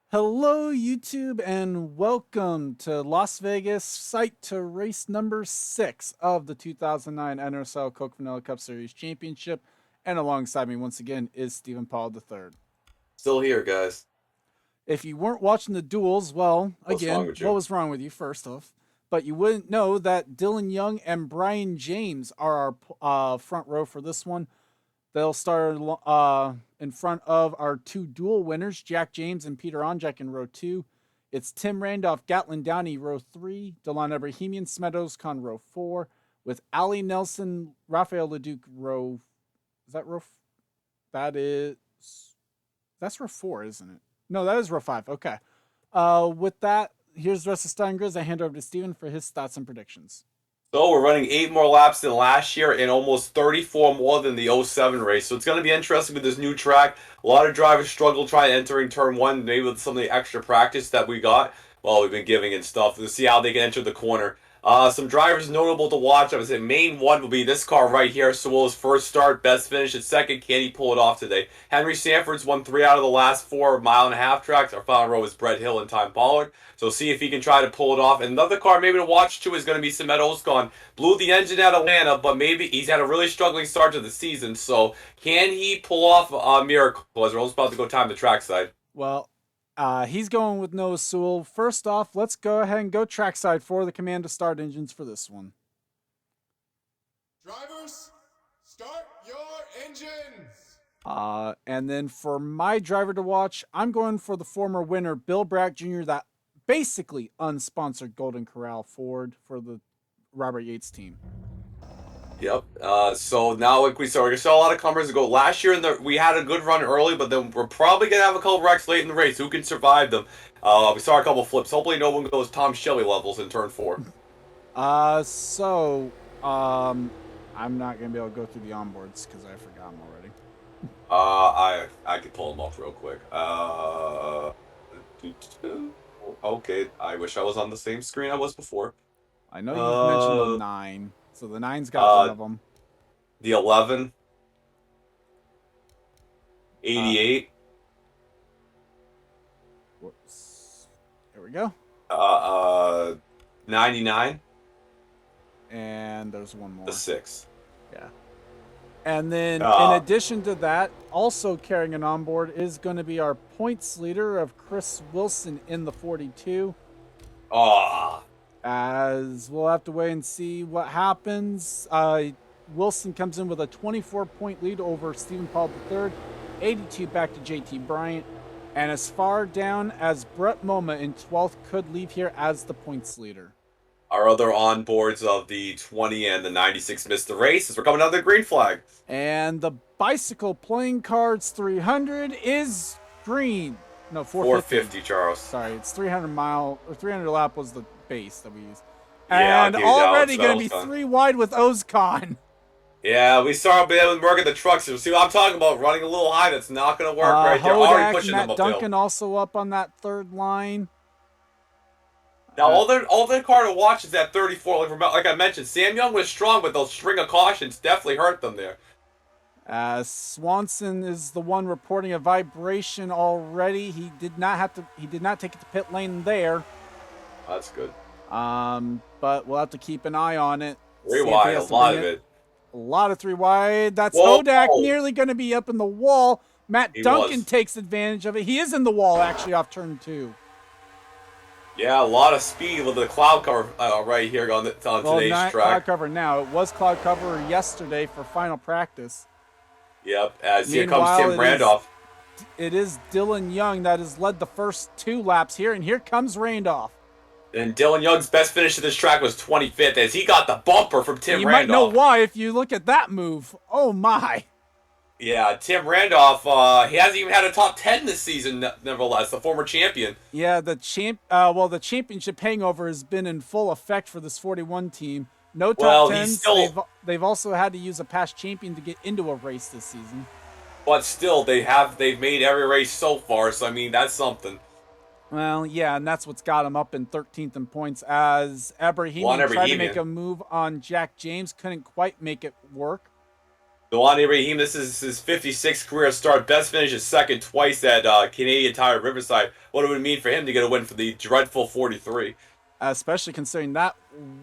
Hello, YouTube, and welcome to Las Vegas, site to race number 6 of the 2009 NRSL Coke Vanilla Cup Series Championship. And alongside me, once again, is Stephen Paul III. Still here, guys. If you weren't watching the duels, well, What's wrong again, with what you? was wrong with you, first off? But you wouldn't know that Dylan Young and Brian James are our front row for this one. They'll start in front of our two dual winners, Jack James and Peter Onjak in row 2. It's Tim Randolph, Gatlin Downey, row 3, Delon Ibrahimian, Smedos Khan, row 4, with Ali Nelson, Rafael Leduc, row. Is that row? That is. That's row 4, isn't it? No, that is row 5. Okay. With that, here's the rest of Steingriz. I hand over to Steven for his thoughts and predictions. So we're running 8 more laps than last year and almost 34 more than the '07 race. So it's going to be interesting with this new track. A lot of drivers struggle trying entering turn 1, maybe with some of the extra practice that we got. Well, we've been giving and stuff to see how they can enter the corner. Some drivers notable to watch. I would say main one will be this car right here. Sewell's first start, best finish at second. Can he pull it off today? Henry Sanford's won 3 out of the last 4 mile-and-a-half tracks. Our final row is Brett Hill and Time Pollard. So see if he can try to pull it off. And another car maybe to watch too is going to be Samet Ozkan. Blew the engine at Atlanta, but maybe he's had a really struggling start to the season. So can he pull off a miracle? As we're almost about to go time the trackside. Well, he's going with Noah Sewell. First off, let's go ahead and go trackside for the command to start engines for this one. Drivers, start your engines! And then for my driver to watch, I'm going for the former winner, Bill Brack Jr., that basically unsponsored Golden Corral Ford for the Robert Yates team. Yep. So now, like we saw a lot of comers go. Last year, we had a good run early, but then we're probably gonna have a couple wrecks late in the race. Who can survive them? We saw a couple flips. Hopefully, no one goes Tom Shelley levels in turn 4. So I'm not gonna be able to go through the onboards because I forgot them already. I could pull them off real quick. Okay. I wish I was on the same screen I was before. I know you've mentioned the Uh, 9, so the 9's got one uh, of them. the 11, Uh, 88, whoops. There we go. uh, uh, 99, And there's one the more. 6. Yeah. And then, in Uh, addition to that, also carrying an onboard is going to be our points leader of Chris Wilson in the 42. ah, As we'll have to wait and see what happens. Wilson comes in with a 24-point lead over Stephen Paul III, 82 back to JT Bryant. And as far down as Brett Moma in 12th could leave here as the points leader. our other onboards of the 20 and the 96 missed the race as we're coming down to the green flag. And the bicycle playing cards 300 is green. No, 450. 450, Charles. Sorry, it's 300 mile or 300 lap was the base that we used. Yeah, I'll And give you that one, already so going to be that was fun. 3 wide with Ozcon. Yeah, we saw him working the trucks. See what I'm talking about? Running a little high. That's not going to work right there. Already Hodak, pushing them Matt uphill. Duncan also up on that third line. Now, all their car to watch is that 34. Like I mentioned, Sam Young was strong, but those string of cautions definitely hurt them there. Swanson is the one reporting a vibration already. He did not take it to pit lane there. That's good. But we'll have to keep an eye on it. Three wide, a lot of it. A lot of 3 wide. That's Whoa. Hodak nearly going to be up in the wall. Matt He Duncan was. takes advantage of it. He is in the wall actually off turn 2. Yeah, a lot of speed with the cloud cover right here on today's Not track. cloud cover now. It was cloud cover yesterday for final practice. Yep, as here comes Meanwhile, Tim Randolph. It is Dylan Young that has led the first 2 laps here, and here comes Randolph. And Dylan Young's best finish of this track was 25th as he got the bumper from Tim You Randolph. might know why if you look at that move. Oh my. Yeah, Tim Randolph, he hasn't even had a top 10 this season, nevertheless, the former champion. Yeah, the championship hangover has been in full effect for this 41 team. No top Well, 10s. he's still, They've also had to use a past champion to get into a race this season. but still, they've made every race so far, so I mean, that's something. Well, yeah, and that's what's got him up in 13th in points as One Ibrahimian tried to Ibrahimian. make a move on Jack James, couldn't quite make it work. Delani Raheem, this is his 56th career start. Best finish is second twice at Canadian Tire Riverside. What it would mean for him to get a win for the dreadful 43. Especially considering that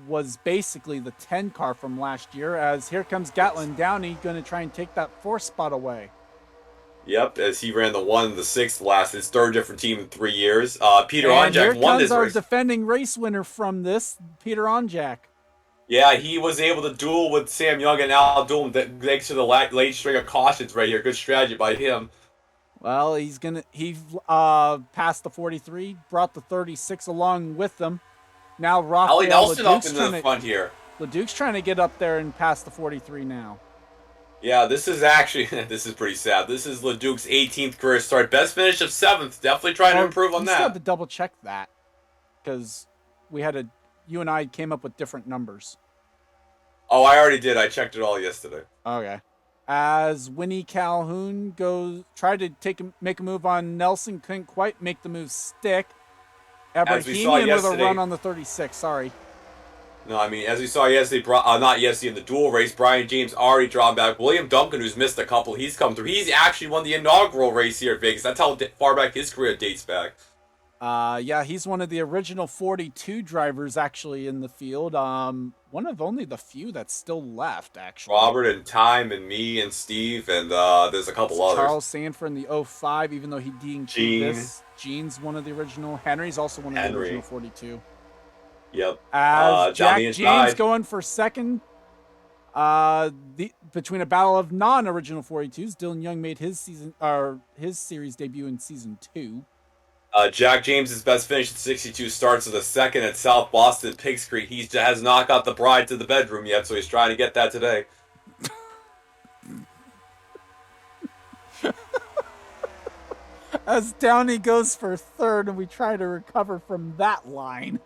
was basically the 10 car from last year. As here comes Yes. Gatlin Downey going to try and take that fourth spot away. Yep, as he ran the 1 and the 6th last, his third different team in 3 years. Peter And here Onjak won comes this our race. defending race winner from this, Peter Onjak. Yeah, he was able to duel with Sam Young and Al Doom thanks to the late string of cautions right here. Good strategy by him. Well, he passed the 43, brought the 36 along with them. Now Ali Raphael Nelson up into the front here. LeDuc's trying to get up there and pass the 43 now. Yeah, this is actually this is pretty sad. This is LeDuc's 18th career start. Best finish of 7th. Definitely trying to improve on you still have that. to double check that because you and I came up with different numbers. Oh, I already did. I checked it all yesterday. Okay. As Winnie Calhoun tried to make a move on Nelson, couldn't quite make the move stick. As we saw Ebrahimian with a yesterday. run on the 36. Sorry. No, I mean, as we saw yesterday, not yesterday in the dual race, Brian James already dropped back. William Duncan, who's missed a couple, he's come through. He's actually won the inaugural race here at Vegas. That's how far back his career dates back. Yeah, he's one of the original 42 drivers actually in the field. One of only the few that's still left actually. Robert and Time and me and Steve and there's a couple others. Charles Sanford in the 05, even though he DNQ'd Gene. this. Gene's one of the original. Henry's also one of the original 42. Yep. As Down Jack the James inside. going for second. Between a battle of non-original 42s, Dylan Young made his series debut in season 2. Jack James's best finish at 62 starts with a second at South Boston Pigs Creek. He has not got the bride to the bedroom yet, so he's trying to get that today. As Downey goes for third, and we try to recover from that line.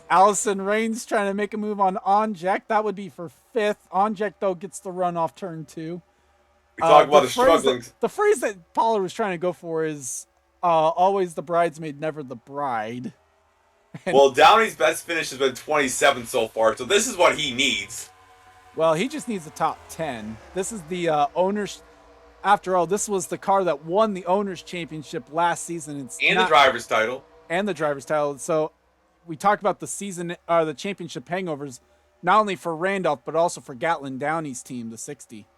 Allison Rains trying to make a move on Onjek. That would be for fifth. Onjek, though, gets the run off turn 2. We talk about the struggling. The phrase that Pollard was trying to go for is always the bridesmaid, never the bride. Well, Downey's best finish has been 27 so far, so this is what he needs. Well, he just needs the top 10. This is the owners. After all, this was the car that won the owners championship last season. The driver's title. And the driver's title. So we talked about the championship hangovers, not only for Randolph, but also for Gatlin Downey's team, the 60.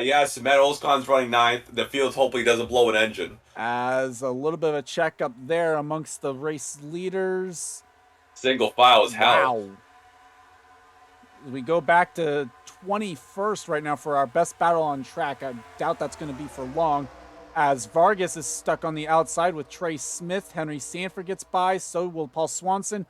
Yes, Matt Olscon's running 9th. The field hopefully doesn't blow an engine. As a little bit of a check up there amongst the race leaders. Single file is hell. Wow. We go back to 21st right now for our best battle on track. I doubt that's going to be for long, as Vargas is stuck on the outside with Trey Smith. Henry Sanford gets by, so will Paul Swanson.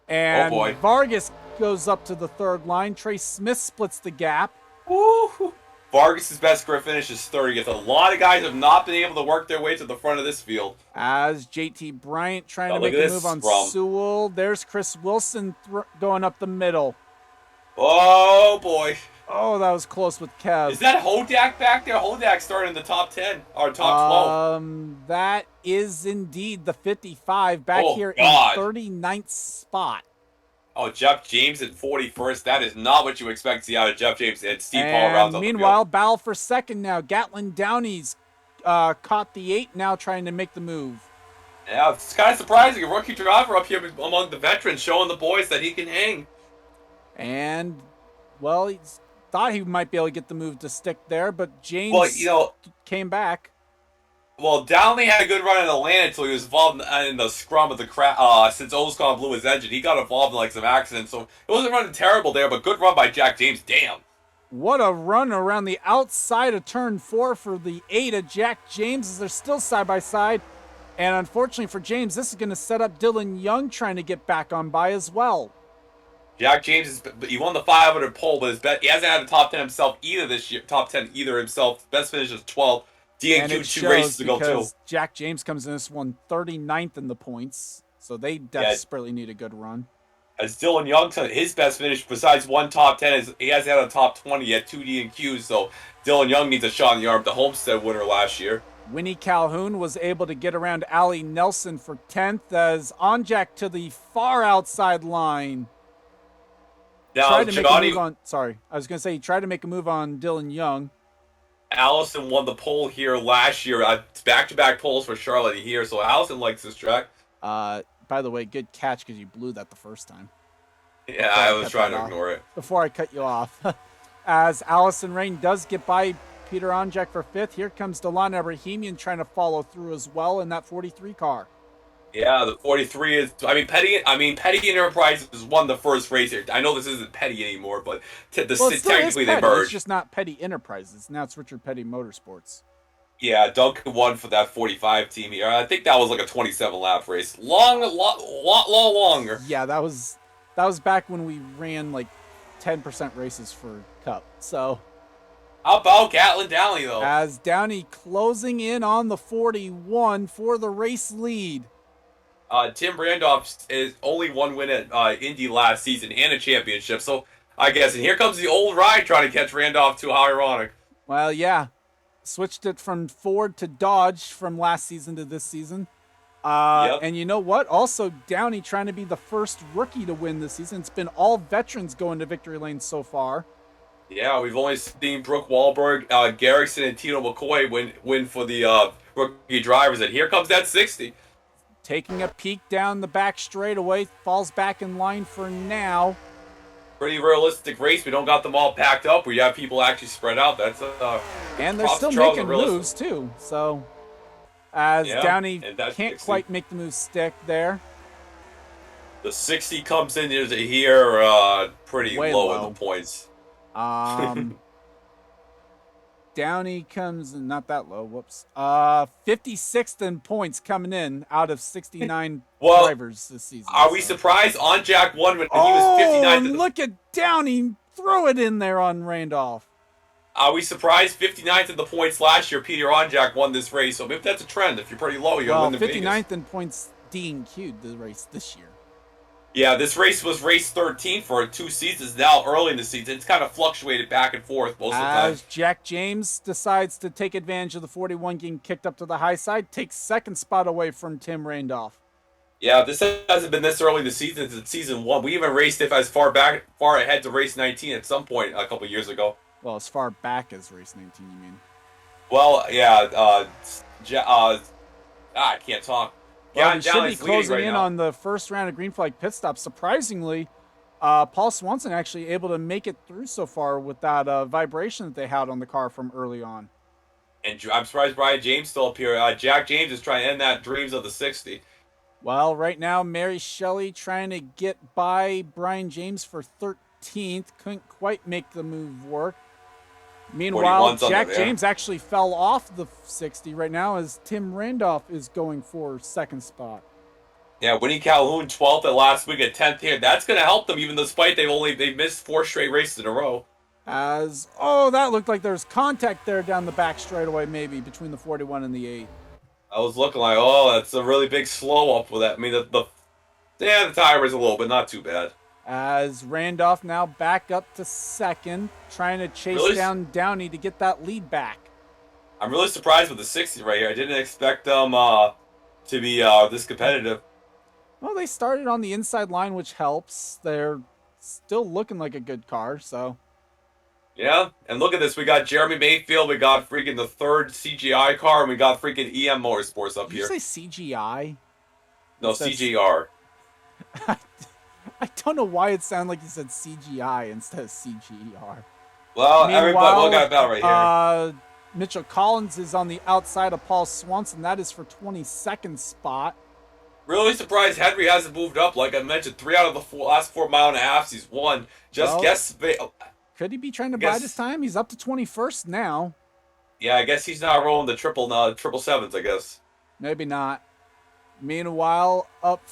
And Oh boy. Vargas goes up to the third line. Trey Smith splits the gap. Woo! Vargas' best career finish is 30th. A lot of guys have not been able to work their way to the front of this field. As JT Bryant trying to look make at a this move on scrum. Sewell. There's Chris Wilson going up the middle. Oh boy. Oh, that was close with Kev. Is that Hodak back there? Hodak started in the top 10 or top 12. That is indeed the 55 back Oh, here God. in 39th spot. Oh, Jeff James at 41st. That is not what you expect to see out of Jeff James and Steve Paul And rounds up the meanwhile, battle for second now. Gatlin Downey's caught the 8 now, trying to make the move. field. Yeah, it's kind of surprising. A rookie driver up here among the veterans showing the boys that he can hang. And, well, he thought he might be able to get the move to stick there, but James Well, came back. Downey had a good run in Atlanta until he was involved in the scrum of the crowd. Since Olscon blew his engine, he got involved in like some accidents, so it wasn't running terrible there, but good run by Jack James. Damn. What a run around the outside of turn 4 for the 8 of Jack James, as they're still side by side. And unfortunately for James, this is going to set up Dylan Young trying to get back on by as well. Jack James he won the 500 pole, but he hasn't had a top 10 himself either this year. Top 10 either himself. Best finish is 12th. And DNQ it 2 races shows ago too. because Jack James comes in this one 39th in the points. So they desperately need a good run. As Dylan Young, his best finish besides one top 10 is he hasn't had a top 20 yet, 2 DNQs. So Dylan Young needs a shot in the arm. The Homestead winner last year. Winnie Calhoun was able to get around Ali Nelson for 10th as Onjak to the far outside line. Now, tried to make a Johnny move on. Sorry, I was gonna say he tried to make a move on Dylan Young. Allison won the pole here last year. Back-to-back poles for Charlotte here, so Allison likes this track. By the way, good catch because you blew that the first time. Yeah, Before I I was cut trying that to off. ignore it. Before I cut you off, as Allison Rain does get by Peter Onjak for fifth, here comes Delan Abrahamian trying to follow through as well in that 43 car. Yeah, the 43 is. Petty Enterprises won the first race here. I know this isn't Petty anymore, but Well, it still is technically they Petty. It's merged. just not Petty Enterprises. Now it's Richard Petty Motorsports. Yeah, Duncan won for that 45 team here. I think that was like a 27 lap race. Lot longer. Yeah, that was back when we ran like 10% races for Cup. So How about Gatlin Downey though? as Downey closing in on the 41 for the race lead. Tim Randolph is only one win at Indy last season and a championship. So I guess, and here comes the old ride trying to catch Randolph too. How ironic. Well, yeah. Switched it from Ford to Dodge from last season to this season. Yep. And you know what? Also, Downey trying to be the first rookie to win this season. It's been all veterans going to victory lane so far. Yeah, we've only seen Brooke Wahlberg, Garrison, and Tino McCoy win for the rookie drivers. And here comes that 60. Taking a peek down the back straightaway, falls back in line for now. Pretty realistic race. We don't got them all packed up. We have people actually spread out. That's And they're props still to Charles making and realistic. moves too. So as Yeah, Downey and that's can't 60. quite make the move stick there. The 60 comes in here pretty Way low low. in the points. Downey comes in not that low. Whoops. 56th in points coming in out of 69 Well, drivers this season. Are we so. surprised on Jack won when he was Oh, 59th? and look at Downey throw it in there on Randolph. Are we surprised 59th in the points last year? Peter Onjak won this race, so maybe that's a trend. If you're pretty low, you're Well, gonna win the Vegas. 59th in points DQ'd the race this year. Yeah, this race was race 13 for 2 seasons. Now, early in the season, it's kind of fluctuated back and forth most of the time. As Jack James decides to take advantage of the 41 getting kicked up to the high side, takes second spot away from Tim Randolph. Yeah, this hasn't been this early in the season since season 1. We even raced it as far ahead to race 19 at some point a couple years ago. Well, as far back as race 19, you mean? Well, yeah, I can't talk. Well, we should be Downey's leading closing right in now. on the first round of green flag pit stop. Surprisingly, Paul Swanson actually able to make it through so far with that vibration that they had on the car from early on. And I'm surprised Brian James still up here. Jack James is trying to end that dreams of the 60. Well, right now, Mary Shelley trying to get by Brian James for 13th. Couldn't quite make the move work. Meanwhile, 41's under Jack there. James actually fell off the 60 right now as Tim Randolph is going for second spot. Yeah, Winnie Calhoun 12th at last week at 10th here. That's going to help them, even despite they've missed 4 straight races in a row. That looked like there's contact there down the back straightaway, maybe between the 41 and the 8. I was looking like, that's a really big slow up with that. I mean, the tire was a little bit, not too bad. As Randolph now back up to second, trying to chase Really? down Downey to get that lead back. I'm really surprised with the 60 right here. I didn't expect them to be this competitive. Well, they started on the inside line, which helps. They're still looking like a good car, so. Yeah, and look at this. We got Jeremy Mayfield. We got freaking the 3rd CGI car, and we got freaking EM Motorsports up Did here. you say CGI? No, It says- CGR. I don't know why it sounded like you said CGI instead of CGR. Well, everybody, Meanwhile, we got about right here. Mitchell Collins is on the outside of Paul Swanson. That is for 22nd spot. Really surprised Henry hasn't moved up. Like I mentioned, 3 out of the last 4 mile and a half he's won. Well- Yeah, Could he be trying to buy Guess- this time? He's up to 21st now. I guess he's not rolling the triple sevens. I guess. Maybe not. Meanwhile, up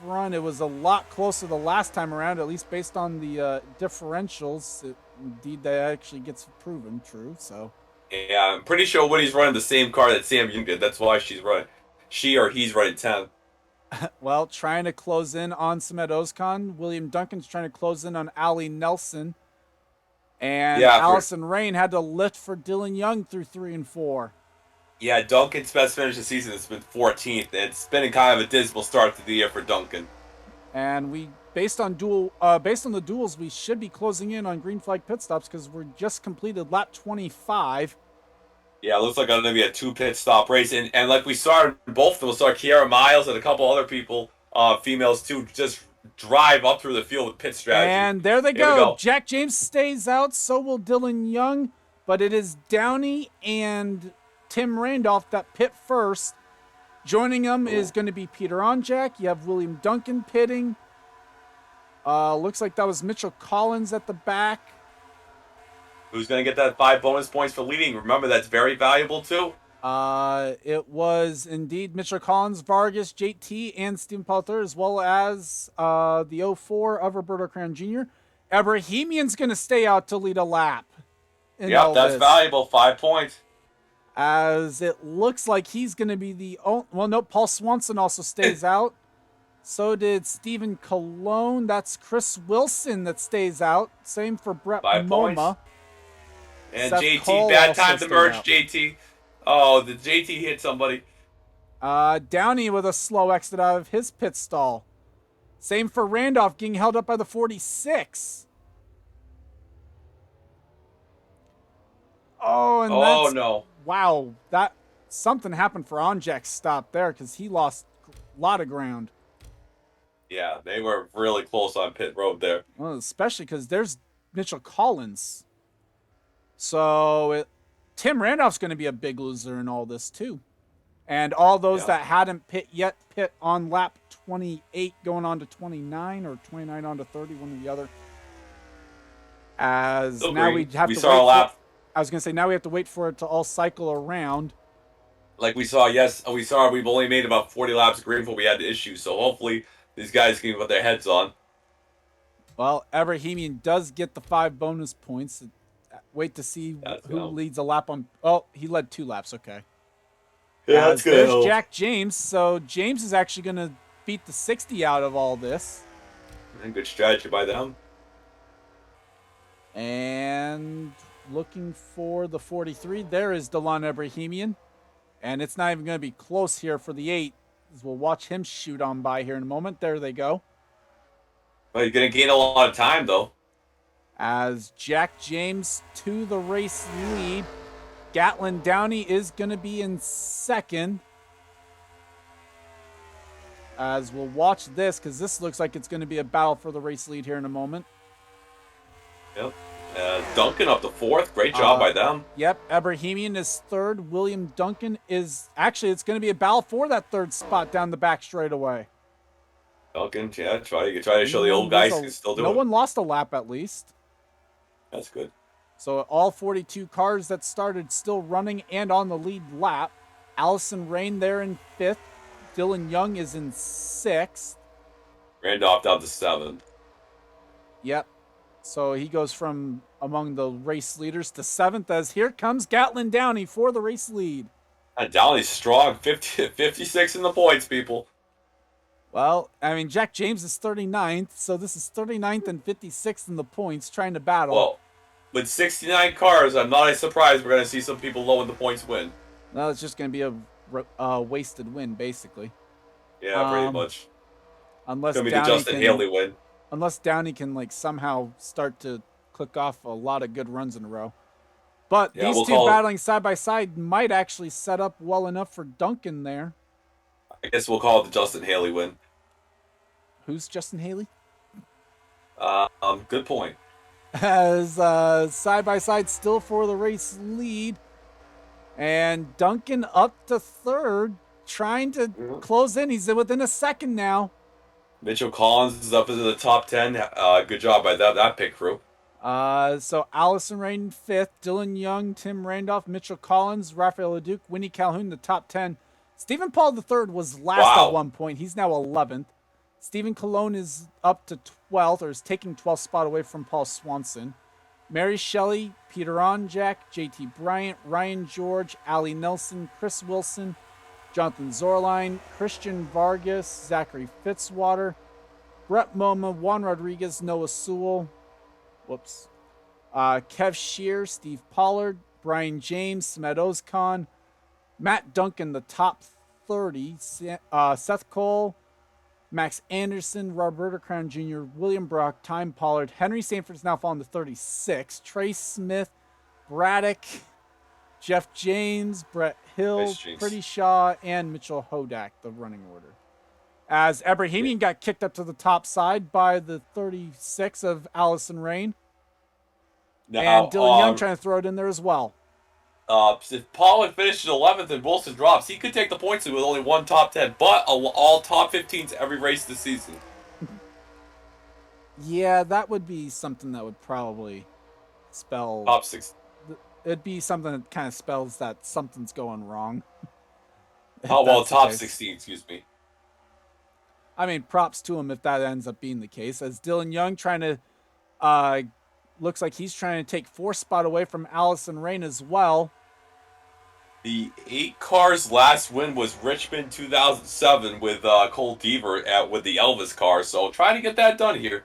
front, it was a lot closer the last time around, at least based on the differentials. Indeed, that actually gets proven true. So, Yeah, I'm pretty sure Woody's running the same car that Sam Young did. That's why he's running 10. well, trying to close in on Samet Ozkan. William Duncan's trying to close in on Ali Nelson. And Yeah, Allison Rain had to lift for Dylan Young through 3 and 4. Yeah, Duncan's best finish this season has been 14th. It's been a kind of a dismal start to the year for Duncan. And we based on the duels, we should be closing in on green flag pit stops because we're just completed lap 25. Yeah, it looks like it's going to be a 2 pit stop race. And like we saw in both of them, we saw Kiara Miles and a couple other people, females too, just drive up through the field with pit strategy. And there they Here we go. go. Jack James stays out, so will Dylan Young. But it is Downey and Tim Randolph that pit first. Joining them is going to be Peter Onjak. You have William Duncan pitting. Looks like that was Mitchell Collins at the back. Who's going to get that 5 bonus points for leading? Remember, that's very valuable too. It was indeed Mitchell Collins, Vargas, JT, and Stephen Potter, as well as the 04 of Roberto Cran Jr. Abrahamian's going to stay out to lead a lap. Yep, that's valuable. 5 points. As it looks like he's going to be the only... Well, no, Paul Swanson also stays out. So did Stephen Colon. That's Chris Wilson that stays out. Same for Brett 5 Moma. points. And Seth JT, Cole bad also time to stayed merge out. JT. Oh, the JT hit somebody. Downey with a slow exit out of his pit stall. Same for Randolph getting held up by the 46. Oh, and that's... No. Wow, that... Something happened for Onjak's stop there because he lost a lot of ground. Yeah, they were really close on pit road there. Well, especially because there's Mitchell Collins. So Tim Randolph's going to be a big loser in all this too. And all those that hadn't pit yet pit on lap 28 going on to 29 or 29 on to 30, one or the other. As Still now green. we have We to saw a wait lap. I was going to say, now we have to wait for it to all cycle around. Like we've only made about 40 laps of green before we had the issue. So hopefully these guys can put their heads on. Well, Abrahamian does get the 5 bonus points. Wait to see who leads a lap on... Oh, he led 2 laps. Okay. Yeah, that's good. There's Jack James. So James is actually going to beat the 60 out of all this. And good strategy by them. And looking for the 43. There is Delon Abrahamian. And it's not even going to be close here for the 8. As we'll watch him shoot on by here in a moment. There they go. Well, he's going to gain a lot of time, though. As Jack James to the race lead. Gatlin Downey is going to be in second. As we'll watch this, because this looks like it's going to be a battle for the race lead here in a moment. Yep. Duncan up to 4th. Great job by them. Yep. Abrahamian is 3rd. William Duncan is... Actually, it's going to be a battle for that 3rd spot down the back straightaway. Duncan, yeah, try to show the old guys can still do it. No one lost a lap, at least. That's good. So all 42 cars that started still running and on the lead lap. Allison Rain there in 5th. Dylan Young is in 6th. Randolph down to 7th. Yep. So he goes from among the race leaders to 7th as here comes Gatlin Downey for the race lead. And Downey's strong. 56 in the points, people. Well, I mean, Jack James is 39th, so this is 39th and 56th in the points trying to battle. Well, with 69 cars, I'm not surprised we're going to see some people low in the points win. No, it's just going to be a wasted win, basically. Yeah, pretty much. Unless It's going to be Downey the Justin Haley win. Unless Downey can somehow start to click off a lot of good runs in a row. But these two battling side by side might actually set up well enough for Duncan there. I guess we'll call it the Justin Haley win. Who's Justin Haley? Good point. As side by side still for the race lead. And Duncan up to 3rd, trying to close in. He's within a second now. Mitchell Collins is up into the top 10. Good job by that pit crew. So Allison Rain 5th, Dylan Young, Tim Randolph, Mitchell Collins, Rafael Leduc, Winnie Calhoun, the top 10. Stephen Paul III was last at one point. He's now 11th. Stephen Colon is up to 12th, or is taking 12th spot away from Paul Swanson. Mary Shelley, Peter Onjak, JT Bryant, Ryan George, Allie Nelson, Chris Wilson, Jonathan Zorline, Christian Vargas, Zachary Fitzwater, Brett Moma, Juan Rodriguez, Noah Sewell, Kev Shear, Steve Pollard, Brian James, Smed Ozkan, Matt Duncan, the top 30, Seth Cole, Max Anderson, Roberta Crown Jr., William Brock, Time Pollard, Henry Sanford's now fallen to 36, Trey Smith, Braddock, Jeff James, Brett Hill, Nice jinx. Pretty Shaw, and Mitchell Hodak, the running order. As Yeah. Ebrahimian got kicked up to the top side by the 36 of Allison Rain. Now, And Dylan Young trying to throw it in there as well. if Pollard finishes 11th and Wilson drops, he could take the points lead with only one top 10, but all top 15s every race this season. Yeah, that would be something that would probably spell... Top 6. It'd be something that kind of spells that something's going wrong. Oh, well, That's the top case. 16, excuse me. I mean, props to him if that ends up being the case. As Dylan Young trying to... looks like he's trying to take 4th spot away from Allison Rain as well. The 8 cars last win was Richmond 2007 with Cole Deaver with the Elvis car, so trying to get that done here.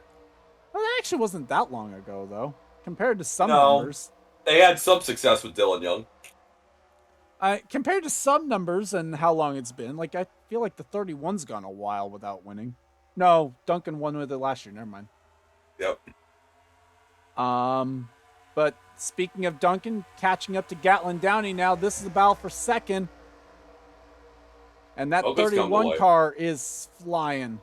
Well, that actually wasn't that long ago, though, compared to some No. numbers. They had some success with Dylan Young. Compared to some numbers and how long it's been, like I feel like the 31's gone a while without winning. No, Duncan won with it last year. Never mind. Yep. But speaking of Duncan, catching up to Gatlin Downey now, this is a battle for second. And that Focus come to 31 life. car is flying.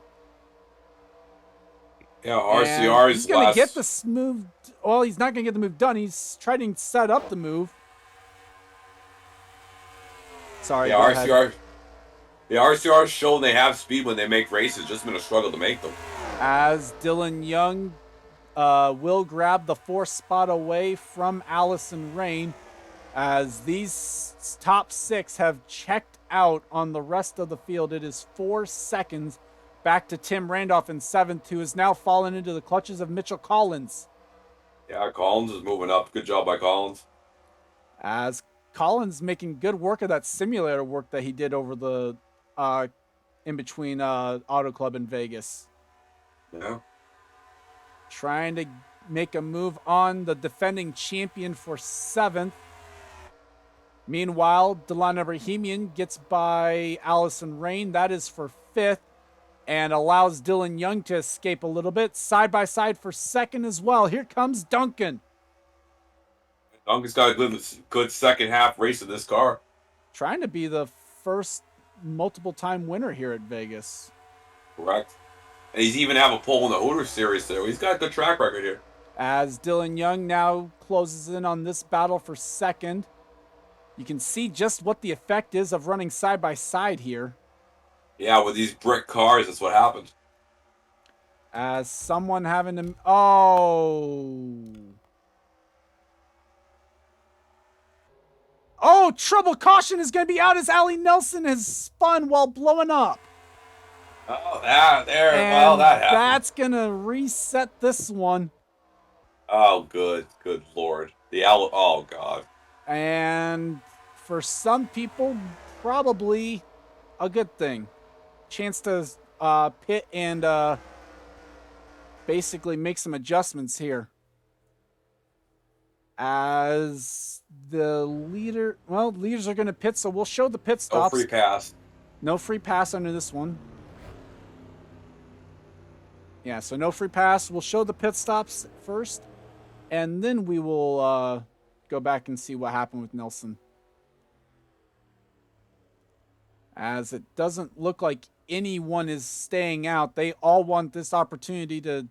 Yeah, And RCR's he's going to last. get this move. Well, he's not going to get the move done. He's trying to set up the move. Sorry. Yeah, go ahead. RCR. The RCR's shown they have speed when they make races. Just been a struggle to make them. As Dylan Young will grab the 4th spot away from Allison Rain, as these top 6 have checked out on the rest of the field. It is 4 seconds back to Tim Randolph in 7th, who has now fallen into the clutches of Mitchell Collins. Yeah, Collins is moving up. Good job by Collins. As Collins making good work of that simulator work that he did over the in between Auto Club in Vegas. Yeah. Trying to make a move on the defending champion for 7th. Meanwhile, Delana Bohemian gets by Allison Rain. That is for 5th. And allows Dylan Young to escape a little bit. Side by side for 2nd as well. Here comes Duncan. Duncan's got a good second half race of this car. Trying to be the first multiple time winner here at Vegas. Correct. And he's even have a pole in the Hooters series there. He's got a good track record here. As Dylan Young now closes in on this battle for 2nd. You can see just what the effect is of running side by side here. Yeah, with these brick cars, that's what happens. As someone having to... Oh, trouble caution is going to be out as Allie Nelson has spun while blowing up. Oh, that And happened. that's going to reset this one. Oh, good lord. Oh god. And for some people, probably a good thing. Chance to pit and basically make some adjustments here. As the leaders are going to pit, so we'll show the pit No stops. free pass. No free pass under this one. Yeah, so no free pass. We'll show the pit stops first, and then we will go back and see what happened with Nelson. As it doesn't look like anyone is staying out. They all want this opportunity to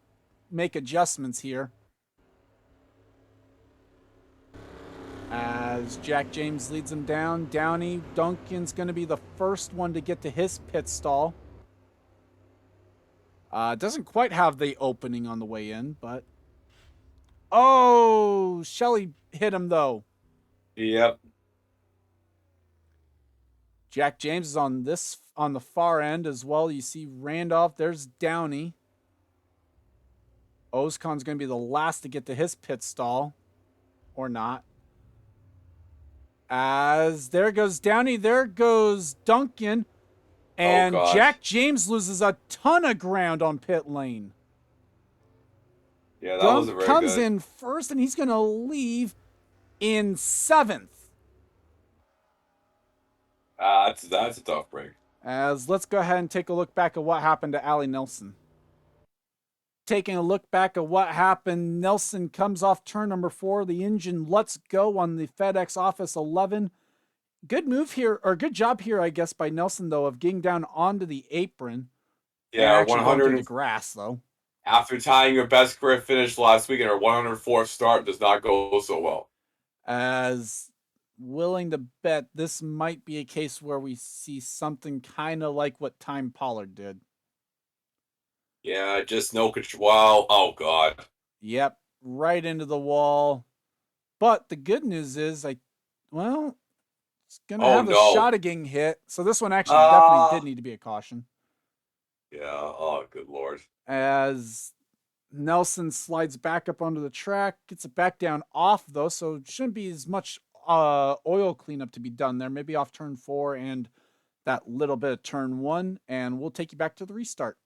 make adjustments here. As Jack James leads them down, Duncan's going to be the first one to get to his pit stall. Doesn't quite have the opening on the way in, but... Oh, Shelley hit him, though. Yep. Jack James is on the far end as well. You see Randolph. There's Downey. Ozcon's going to be the last to get to his pit stall. Or not. As there goes Downey. There goes Duncan. And gosh. Jack James loses a ton of ground on pit lane. Yeah, that wasn't very comes good. in first, and he's going to leave in 7th. That's a tough break. As let's go ahead and take a look back at what happened to Allie Nelson. Taking a look back at what happened, Nelson comes off turn number 4. The engine lets go on the FedEx Office 11. Good move here, or good job here, I guess, by Nelson, though, of getting down onto the apron and Yeah, actually going through the 100. grass, though. After tying your best career finish last week, and her 104th start does not go so well. As willing to bet this might be a case where we see something kind of like what Time Pollard did. Yeah, just no control. Wow. Oh, God. Yep, right into the wall. But the good news is, it's going to Oh, have a no. shot of getting hit. So this one actually definitely did need to be a caution. Yeah. Oh, good Lord. As Nelson slides back up onto the track, gets it back down off, though, so it shouldn't be as much oil cleanup to be done there. Maybe off turn 4 and that little bit of turn 1, and we'll take you back to the restart.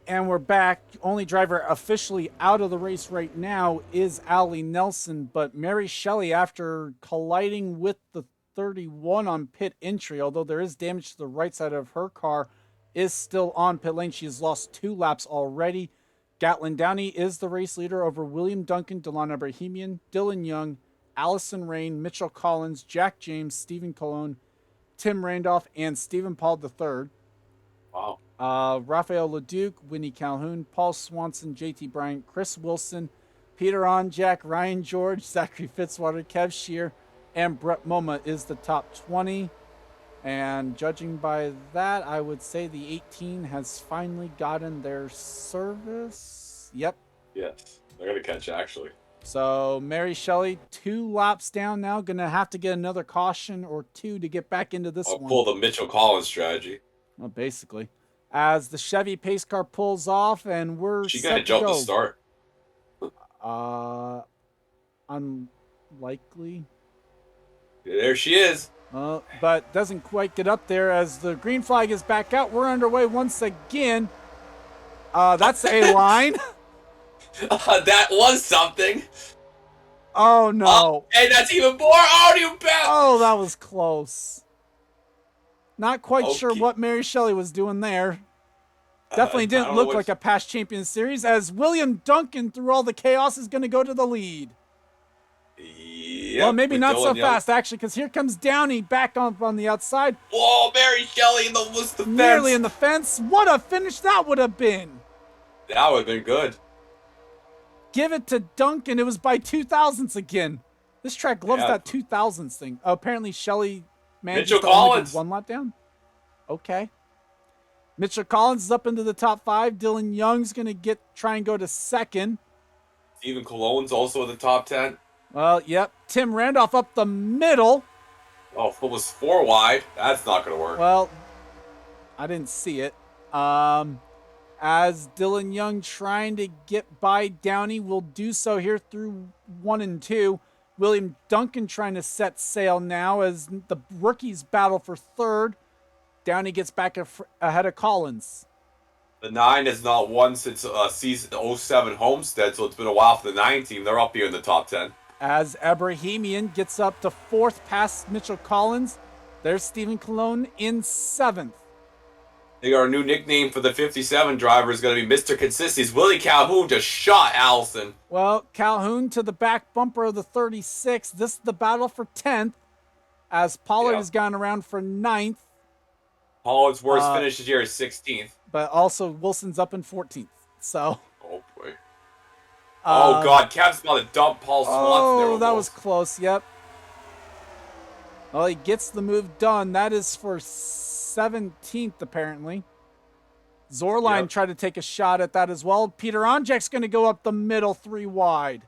And we're back. Only driver officially out of the race right now is Allie Nelson, but Mary Shelley, after colliding with the 31 on pit entry, although there is damage to the right side of her car, is still on pit lane. She has lost 2 laps already. Gatlin Downey is the race leader over William Duncan, Delana Bohemian, Dylan Young, Allison Rain, Mitchell Collins, Jack James, Stephen Colon, Tim Randolph, and Stephen Paul III. Wow. Raphael Leduc, Winnie Calhoun, Paul Swanson, JT Bryant, Chris Wilson, Peter Onjack, Ryan George, Zachary Fitzwater, Kev Shear, and Brett Moma is the top 20. And judging by that, I would say the 18 has finally gotten their service. Yep. Yes. They're going to catch, actually. So Mary Shelley, 2 laps down now. Going to have to get another caution or 2 to get back into this I'll one. pull the Mitchell Collins strategy. Well, basically. As the Chevy pace car pulls off and we're She set going to jump go. the start. Unlikely. There she is. But doesn't quite get up there as the green flag is back out. We're underway once again. That's a line. That was something. Oh, no. Hey, that's even more. Oh, you bet. Oh, that was close. Not quite Okay. sure what Mary Shelley was doing there. Definitely I didn't don't know look like a past champion series, as William Duncan, through all the chaos, is going to go to the lead. Yep, Well, maybe with not so Dylan Young. fast, actually, because here comes Downey back on the outside. Whoa, Mary Shelley was the fence. Nearly in the fence. What a finish that would have been. That would have been good. Give it to Duncan. It was by 2000s again. This track loves Yeah. that 2000s thing. Apparently, Shelley managed Mitchell to only Collins. get 1 lap down. Okay. Mitchell Collins is up into the top 5. Dylan Young's going to try and go to second. Stephen Cologne's also in the top 10. Well, yep. Tim Randolph up the middle. Oh, it was 4 wide. That's not going to work. Well, I didn't see it. As Dylan Young trying to get by Downey will do so here through 1 and 2. William Duncan trying to set sail now as the rookies battle for 3rd. Downey gets back ahead of Collins. The 9 has not won since season 07 Homestead, so it's been a while for the 9 team. They're up here in the top 10. As Abrahamian gets up to 4th past Mitchell Collins. There's Stephen Colon in 7th. They got our new nickname for the 57 driver is going to be Mr. Consistency. Willie Calhoun just shot Allison. Well, Calhoun to the back bumper of the 36. This is the battle for 10th. As Pollard has gone around for 9th. Pollard's worst finish this year is 16th. But also Wilson's up in 14th. So. Oh, boy. Oh, God. Kev's about to dump Paul Swanson there. Oh, that was close. Yep. Well, he gets the move done. That is for 17th, apparently. Zorline tried to take a shot at that as well. Peter Onjack's going to go up the middle 3 wide.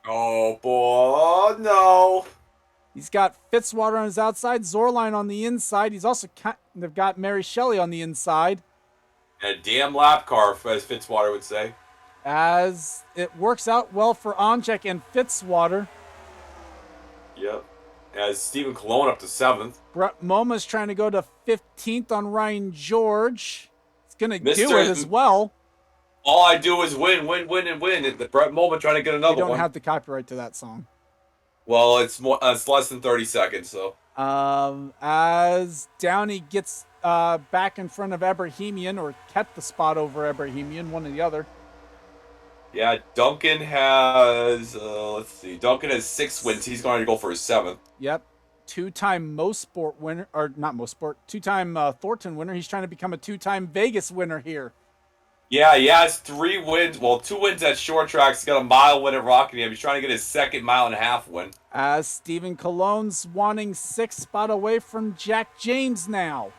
Oh, boy. No. He's got Fitzwater on his outside, Zorline on the inside. He's also they've got Mary Shelley on the inside. And a damn lap car, as Fitzwater would say. As it works out well for Onjack and Fitzwater. Yep. As Stephen Cologne up to 7th. Brett Moma's trying to go to 15th on Ryan George. He's going to do it as well. All I do is win, win, win, and win. And the Brett Moma trying to get another one. We don't have the copyright to that song. Well, it's less than 30 seconds, so. As Downey gets back in front of Ebrahimian, or kept the spot over Ebrahimian, one or the other. Yeah, Duncan has let's see. Duncan has 6 wins. He's going to go for his 7th. Yep. Two-time Most Sport winner, or not Most Sport, two-time Thornton winner. He's trying to become a two-time Vegas winner here. Yeah, he has 3 wins. Well, 2 wins at short tracks. He's got a mile win at Rockingham. He's trying to get his second mile-and-a-half win. As Stephen Cologne's wanting 6th spot away from Jack James now.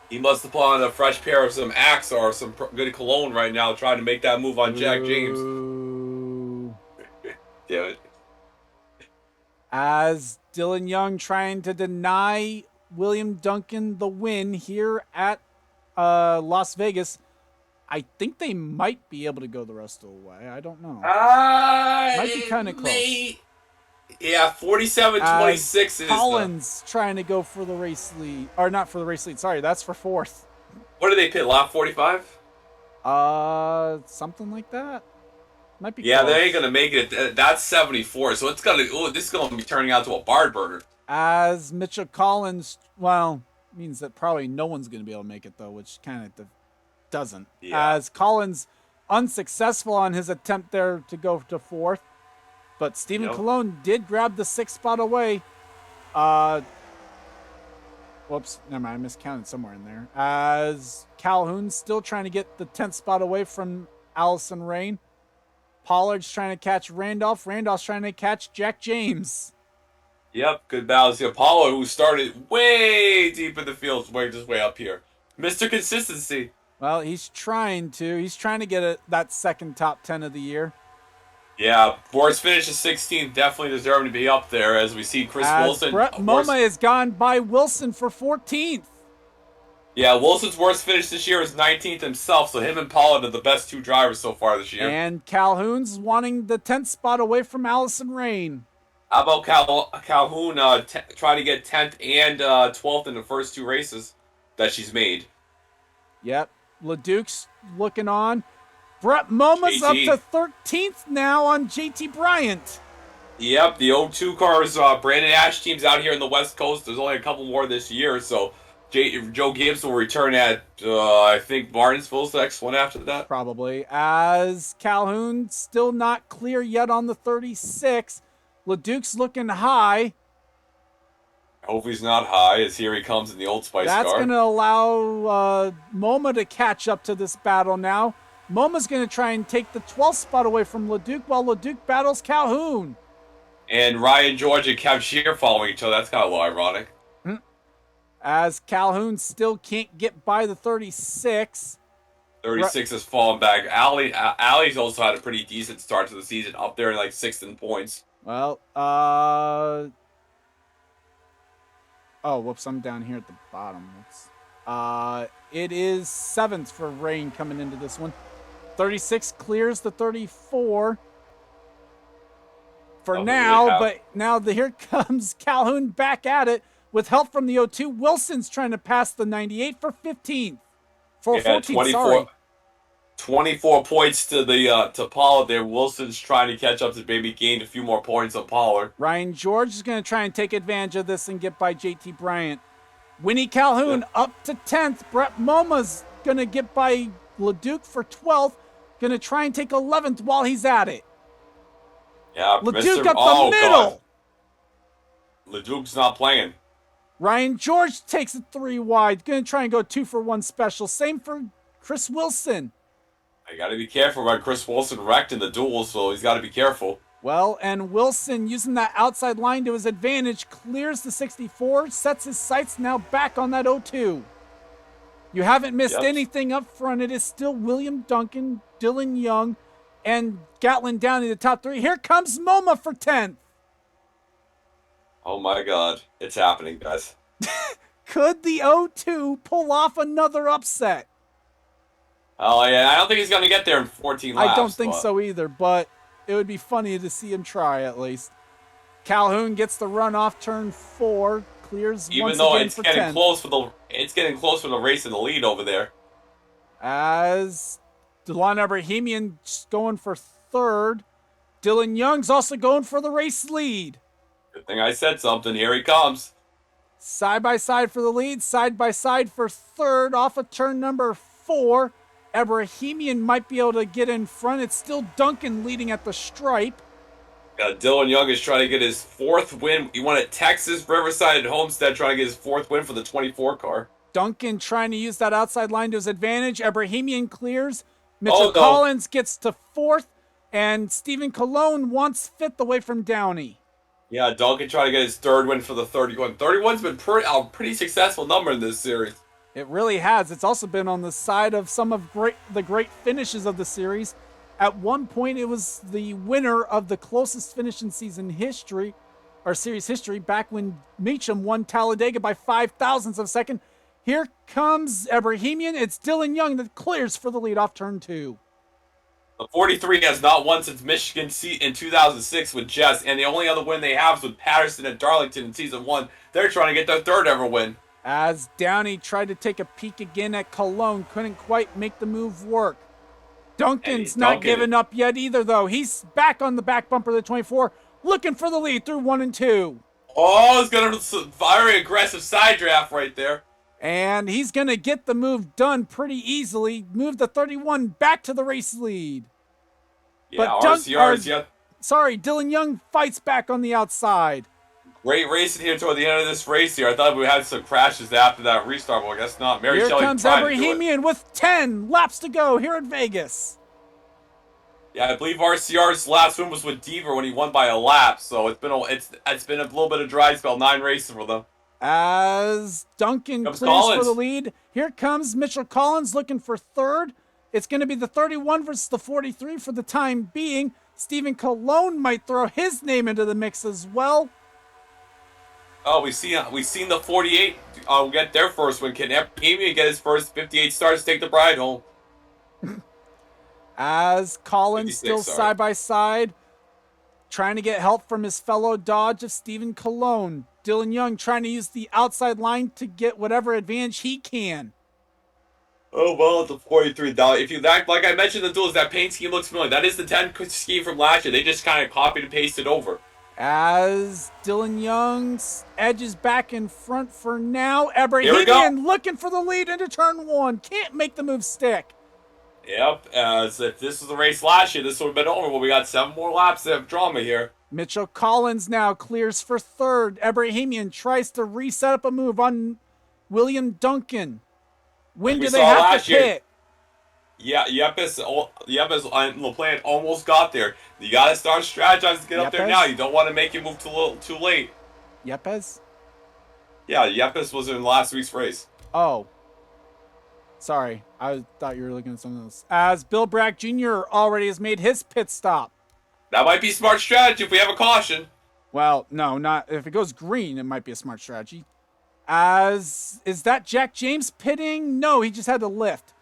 He must have put on a fresh pair of some Axe or some good cologne right now, trying to make that move on Jack James. Ooh. Damn it. As Dylan Young trying to deny William Duncan the win here at Las Vegas. I think they might be able to go the rest of the way. I don't know. Might be kind of close. Yeah, 47-26 is Collins trying to go for the race lead. Or not for the race lead. Sorry, that's for 4th. What do they pit? Lap 45? Something like that. Might be Yeah, close. they ain't gonna make it. That's 74, so it's gonna. Oh, this is gonna be turning out to a barn burner. As Mitchell Collins, well, means that probably no one's going to be able to make it, though, which kind of doesn't. Yeah. As Collins unsuccessful on his attempt there to go to 4th, but Stephen Cologne did grab the 6th spot away. Whoops, never mind, I miscounted somewhere in there. As Calhoun's still trying to get the 10th spot away from Allison Rain. Pollard's trying to catch Randolph. Randolph's trying to catch Jack James. Yep, good balance. Apollo, who started way deep in the field, just way up here. Mr. Consistency. Well, he's trying to. He's trying to get that second top 10 of the year. Yeah, worst finish is 16th. Definitely deserving to be up there as we see Chris Wilson. Brett Moma has gone by Wilson for 14th. Yeah, Wilson's worst finish this year is 19th himself, so him and Pollard are the best 2 drivers so far this year. And Calhoun's wanting the 10th spot away from Allison Rain. How about Calhoun trying to get 10th and 12th in the first 2 races that she's made? Yep. LeDuc's looking on. Brett Moma's up to 13th now on JT Bryant. Yep, the 02 cars, Brandon Ash team's out here in the West Coast. There's only a couple more this year, so Joe Gibbs will return at, I think, Martinsville's the next one after that. Probably. As Calhoun still not clear yet on the 36. LeDuc's looking high. I hope he's not high, as here he comes in the Old Spice car. That's going to allow MoMA to catch up to this battle now. MoMA's going to try and take the 12th spot away from LeDuc while LeDuc battles Calhoun. And Ryan George and Kev Shear following each other. That's kind of a little ironic. As Calhoun still can't get by the 36. 36 has fallen back. Allie's also had a pretty decent start to the season, up there in like 6th in points. Well, oh, whoops, I'm down here at the bottom. It is 7th for Rain coming into this one. 36 clears the 34 for now, but now here comes Calhoun back at it with help from the 02. Wilson's trying to pass the 98 for 15th. For 14th, sorry. 24 points to the to Pollard there. Wilson's trying to catch up to maybe gain a few more points on Pollard. Ryan George is going to try and take advantage of this and get by JT Bryant. Winnie Calhoun up to 10th. Brett Moma's going to get by LeDuc for 12th. Going to try and take 11th while he's at it. Yeah, LeDuc up the middle. LeDuc's not playing. Ryan George takes it 3 wide. Going to try and go 2 for 1 special. Same for Chris Wilson. I got to be careful, right? Chris Wilson wrecked in the duel, so he's got to be careful. Well, and Wilson, using that outside line to his advantage, clears the 64, sets his sights now back on that 02. You haven't missed anything up front. It is still William Duncan, Dylan Young, and Gatlin down in the top 3. Here comes MoMA for 10th. Oh my God. It's happening, guys. Could the 02 pull off another upset? Oh, yeah. I don't think he's going to get there in 14 laps. I don't think so either, but it would be funny to see him try at least. Calhoun gets the run off turn 4, clears even once though again it's for getting 10. close for it's getting close for the race in the lead over there. As Delon Ebrahimian going for 3rd. Dylan Young's also going for the race lead. Good thing I said something. Here he comes. Side by side for the lead, side by side for third off of turn number 4. Ebrahimian might be able to get in front. It's still Duncan leading at the stripe. Dylan Young is trying to get his 4th win. He won at Texas, Riverside, and Homestead, trying to get his 4th win for the 24 car. Duncan trying to use that outside line to his advantage. Ebrahimian clears. Mitchell Oh, no. Collins gets to 4th. And Stephen Colon wants 5th away from Downey. Yeah, Duncan trying to get his 3rd win for the 31. 31's been a pretty successful number in this series. It really has. It's also been on the side of some of the great finishes of the series. At one point, it was the winner of the closest finish in season history, or series history, back when Meacham won Talladega by 0.005 of a second. Here comes Ebrahimian. It's Dylan Young that clears for the lead off turn 2. The 43 has not won since Michigan in 2006 with Jess, and the only other win they have is with Patterson at Darlington in season 1. They're trying to get their 3rd ever win. As Downey tried to take a peek again at Cologne, couldn't quite make the move work. Duncan's not giving up yet either, though. He's back on the back bumper of the 24, looking for the lead through 1 and 2. Oh, it's got a very aggressive side draft right there. And he's going to get the move done pretty easily. Move the 31 back to the race lead. Yeah, But Dylan Young fights back on the outside. Great racing here toward the end of this race here. I thought we had some crashes after that restart, but I guess not. Mary Here Shelley comes tried to do it. Ebrahimian with 10 laps to go here in Vegas. Yeah, I believe RCR's last win was with Deaver when he won by a lap, so it's been a little bit of dry spell, 9 races for them. As Duncan Comes clears Collins. for the lead. Here comes Mitchell Collins looking for 3rd. It's going to be the 31 versus the 43 for the time being. Stephen Colon might throw his name into the mix as well. Oh, we've seen the 48 get their first win. Can Ebrahimian get his first 58 starts, take the bride home? As Collins 56, still sorry. side by side, trying to get help from his fellow Dodge of Stephen Colon. Dylan Young trying to use the outside line to get whatever advantage he can. Oh, well, it's a 43. If you like I mentioned in the duels, that paint scheme looks familiar. That is the 10 scheme from last year. They just kind of copied and pasted over. As Dylan Young's edges back in front for now. Here we go. Ebrahimian looking for the lead into turn 1. Can't make the move stick. Yep, as if this was the race last year, this would have been over, but we got 7 more laps of drama here. Mitchell Collins now clears for 3rd. Ebrahimian tries to reset up a move on William Duncan. When We do they saw have last to year. pit? Yeah, Yepes and LaPlante almost got there. You got to start strategizing to get up there Yepes? now. You don't want to make it move too late. Yepes? Yeah, Yepes was in last week's race. Oh. Sorry, I thought you were looking at something else. As Bill Bragg Jr. already has made his pit stop. That might be smart strategy if we have a caution. Well, no, not if it goes green, it might be a smart strategy. Is that Jack James pitting? No, he just had to lift.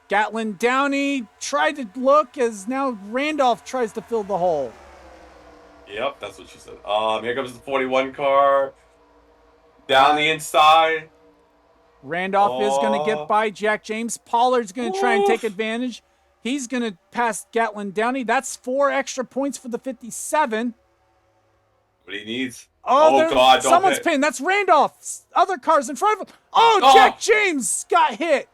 Gatlin Downey tried to look as now Randolph tries to fill the hole. Yep, that's what she said. Here comes the 41 car. Down the inside. Randolph is going to get by Jack James. Pollard's going to try and take advantage. He's going to pass Gatlin Downey. That's 4 extra points for the 57. What he needs. Oh, God, don't someone's hit. pinned. That's Randolph's other cars in front of him. Oh, Oh. Jack James got hit.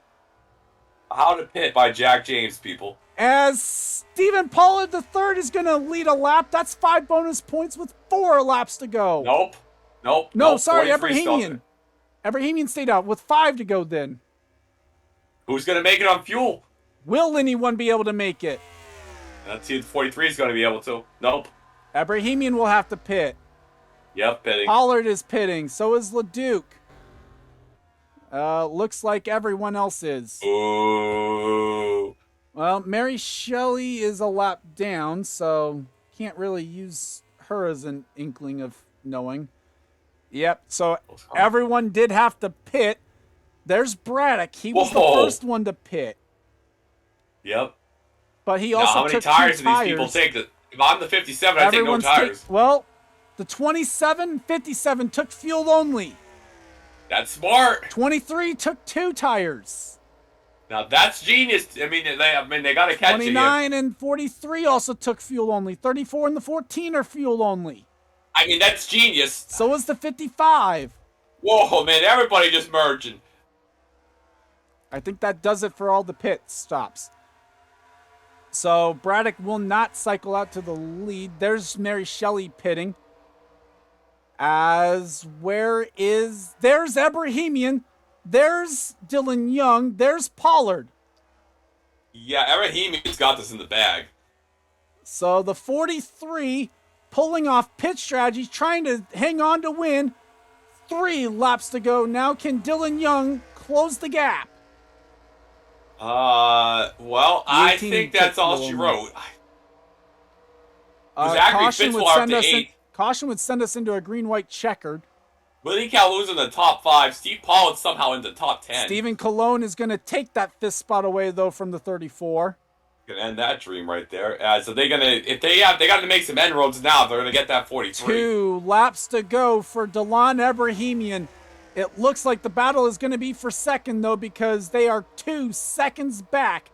How to pit by Jack James, people. As Stephen Pollard III is going to lead a lap. That's 5 bonus points with 4 laps to go. Nope. No, sorry, 43 still Ebrahimian. Ebrahimian stayed out with 5 to go then. Who's going to make it on fuel? Will anyone be able to make it? Let's see if 43 is going to be able to. Nope. Ebrahimian will have to pit. Yep, pitting. Pollard is pitting. So is LeDuc. Looks like everyone else is. Ooh. Well, Mary Shelley is a lap down, so can't really use her as an inkling of knowing. Yep, so everyone did have to pit. There's Braddock. He was the Whoa. first one to pit. Yep. But he Now, also how many took tires 2 do these people take? If I'm the 57, I take no Everyone's tires. well, the 27, 57 took fuel only. That's smart. 23 took 2 tires. Now that's genius. I mean, they got to catch it here. 29 and 43 also took fuel only. 34 and the 14 are fuel only. I mean, that's genius. So is the 55. Whoa, man, everybody just merging. I think that does it for all the pit stops. So Braddock will not cycle out to the lead. There's Mary Shelley pitting. There's Ebrahimian. There's Dylan Young. There's Pollard. Yeah, Ebrahimian's got this in the bag. So the 43 pulling off pit strategy, trying to hang on to win. 3 laps to go. Now can Dylan Young close the gap? Well, I think that's all she wrote. Zachary Fitzwater up to 8. Caution would send us into a green-white checkered. Willie Calhoun's in the top 5. Steve Pollitt's somehow in the top 10. Stephen Colon is going to take that 5th spot away, though, from the 34. Gonna end that dream right there. So they got to make some inroads now. They're gonna get that 43. 2 laps to go for Delon Ebrahimian. It looks like the battle is going to be for second, though, because they are 2 seconds back.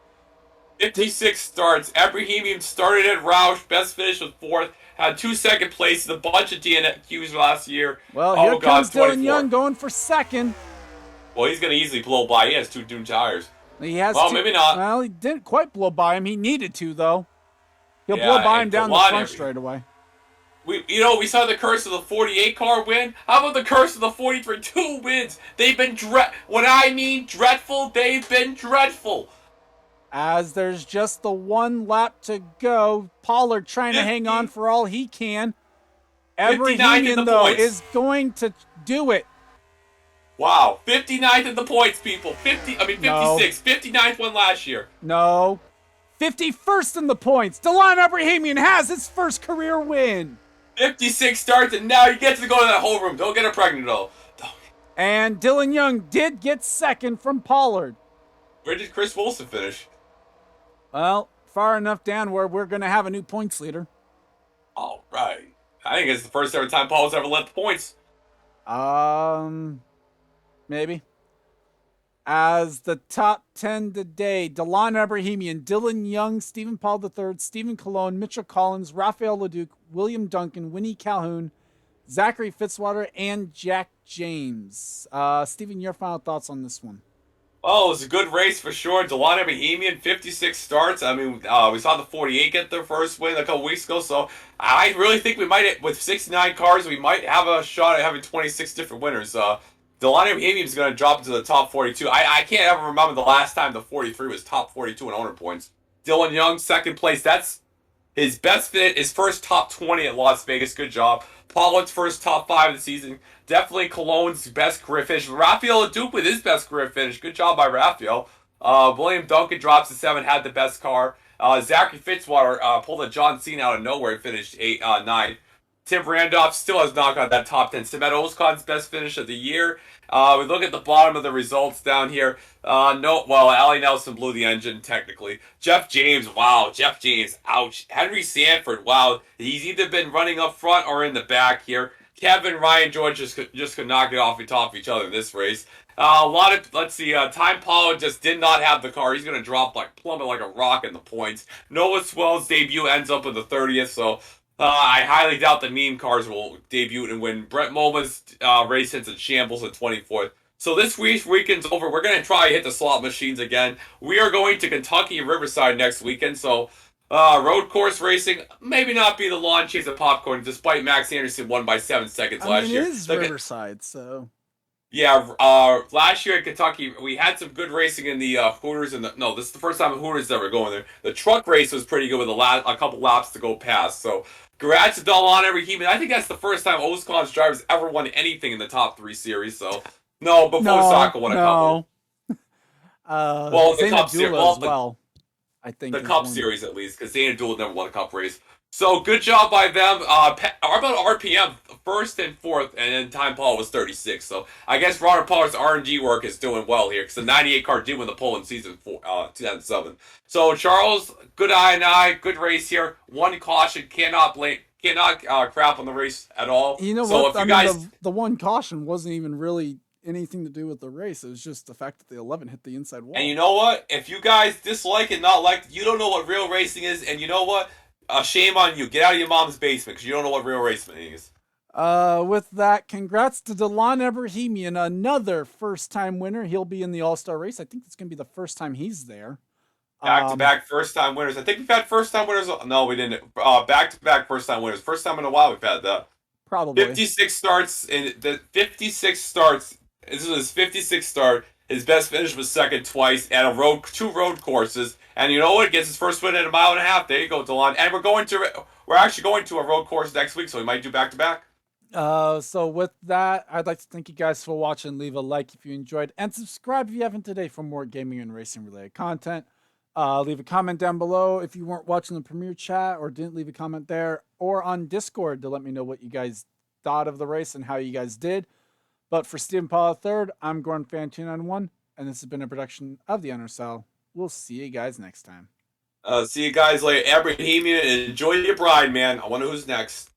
56 starts. Ebrahimian started at Roush. Best finish was 4th. Had 2 second places. A bunch of DNQs last year. Well, here comes Dylan Young going for second. Well, he's gonna easily blow by. He has 2 doomed tires. He has maybe not. Well, he didn't quite blow by him. He needed to, though. He'll blow by him down the front straightaway. We saw the curse of the 48 car win. How about the curse of the 43? 2 wins. They've been when I mean dreadful, they've been dreadful. As there's just the 1 lap to go, Pollard trying to hang on for all he can. Ebrahimian, though, is going to do it. Wow, 59th in the points, people. 56. No. 59th one last year. No. 51st in the points. Delon Ebrahimian has his first career win. 56 starts, and now he gets to go to that whole room. Don't get her pregnant, though. And Dylan Young did get second from Pollard. Where did Chris Wilson finish? Well, far enough down where we're going to have a new points leader. All right. I think it's the first ever time Paul's ever led the points. Maybe. As the top 10 today, Delon Ebrahimian, Dylan Young, Stephen Paul III, Stephen Colon, Mitchell Collins, Raphael Leduc, William Duncan, Winnie Calhoun, Zachary Fitzwater, and Jack James. Stephen, your final thoughts on this one? Oh, it was a good race for sure. Delon Ebrahimian, 56 starts. I mean, we saw the 48 get their first win a couple weeks ago, so I really think we might, with 69 cars, we might have a shot at having 26 different winners. Delon Ebrahimian is going to drop into the top 42. I can't ever remember the last time the 43 was top 42 in owner points. Dylan Young, second place. That's his best fit, his first top 20 at Las Vegas. Good job. Pollard's first top 5 of the season. Definitely Cologne's best career finish. Raphael Leduc with his best career finish. Good job by Raphael. William Duncan drops to 7, had the best car. Zachary Fitzwater pulled a John Cena out of nowhere and finished 9. Tim Randolph still has not got that top 10. Semet Ozkan's best finish of the year. We look at the bottom of the results down here. Allie Nelson blew the engine, technically. Jeff James, ouch. Henry Sanford, wow. He's either been running up front or in the back here. Kevin, Ryan, George just could not get off the top of each other in this race. Time Pollard just did not have the car. He's going to plummet like a rock in the points. Noah Swell's debut ends up in the 30th, so I highly doubt the meme cars will debut and win. Brett Moma's race hits in shambles in 24th. So this weekend's over. We're going to try to hit the slot machines again. We are going to Kentucky and Riverside next weekend, so road course racing, maybe not be the lawn chase of popcorn, despite Max Anderson won by 7 seconds last year. It is Riverside, so... Yeah, last year at Kentucky, we had some good racing in the Hooters. This is the first time Hooters ever going there. The truck race was pretty good with a couple laps to go past. So, congrats to Delon Ebrahimian. I think that's the first time Ozkan's drivers ever won anything in the top 3 series. So, Saka won a couple. The Cup series as well. I think the Cup series at least, because Dana Doolittle never won a Cup race. So good job by them. How about RPM, first and fourth, and then Time Paul was 36. So I guess Robert Pollard's R&D work is doing well here, because the 98 car did win the pole in season 2007. So Charles, good eye and eye, good race here. One caution, cannot crap on the race at all. You know so what? The one caution wasn't even really anything to do with the race. It was just the fact that the 11 hit the inside wall. And you know what? If you guys dislike and not like, you don't know what real racing is, and you know what? Shame on you. Get out of your mom's basement because you don't know what real racing is. With that, congrats to Delon Ebrahimian, another first-time winner. He'll be in the All-Star race. I think it's going to be the first time he's there. Back to Um, back first time winners. I think we've had first time winners. No, we didn't. Back to back first time winners. First time in a while we've had that. Probably. 56 starts in the 56 starts. This is his 56th start. His best finish was second twice at two road courses. And you know what? Gets his first win in a mile and a half. There you go, Delon. And we're actually going to a road course next week, so we might do back to back. So with that, I'd like to thank you guys for watching. Leave a like if you enjoyed, and subscribe if you haven't today for more gaming and racing related content. Leave a comment down below if you weren't watching the premiere chat or didn't leave a comment there, or on Discord to let me know what you guys thought of the race and how you guys did. But for Stephen Paul III, I'm Gordon Fan291, and this has been a production of the NRSL. We'll see you guys nenext time. See you guys later. Abrahamian, enjoy your bride, man. I wonder who's next.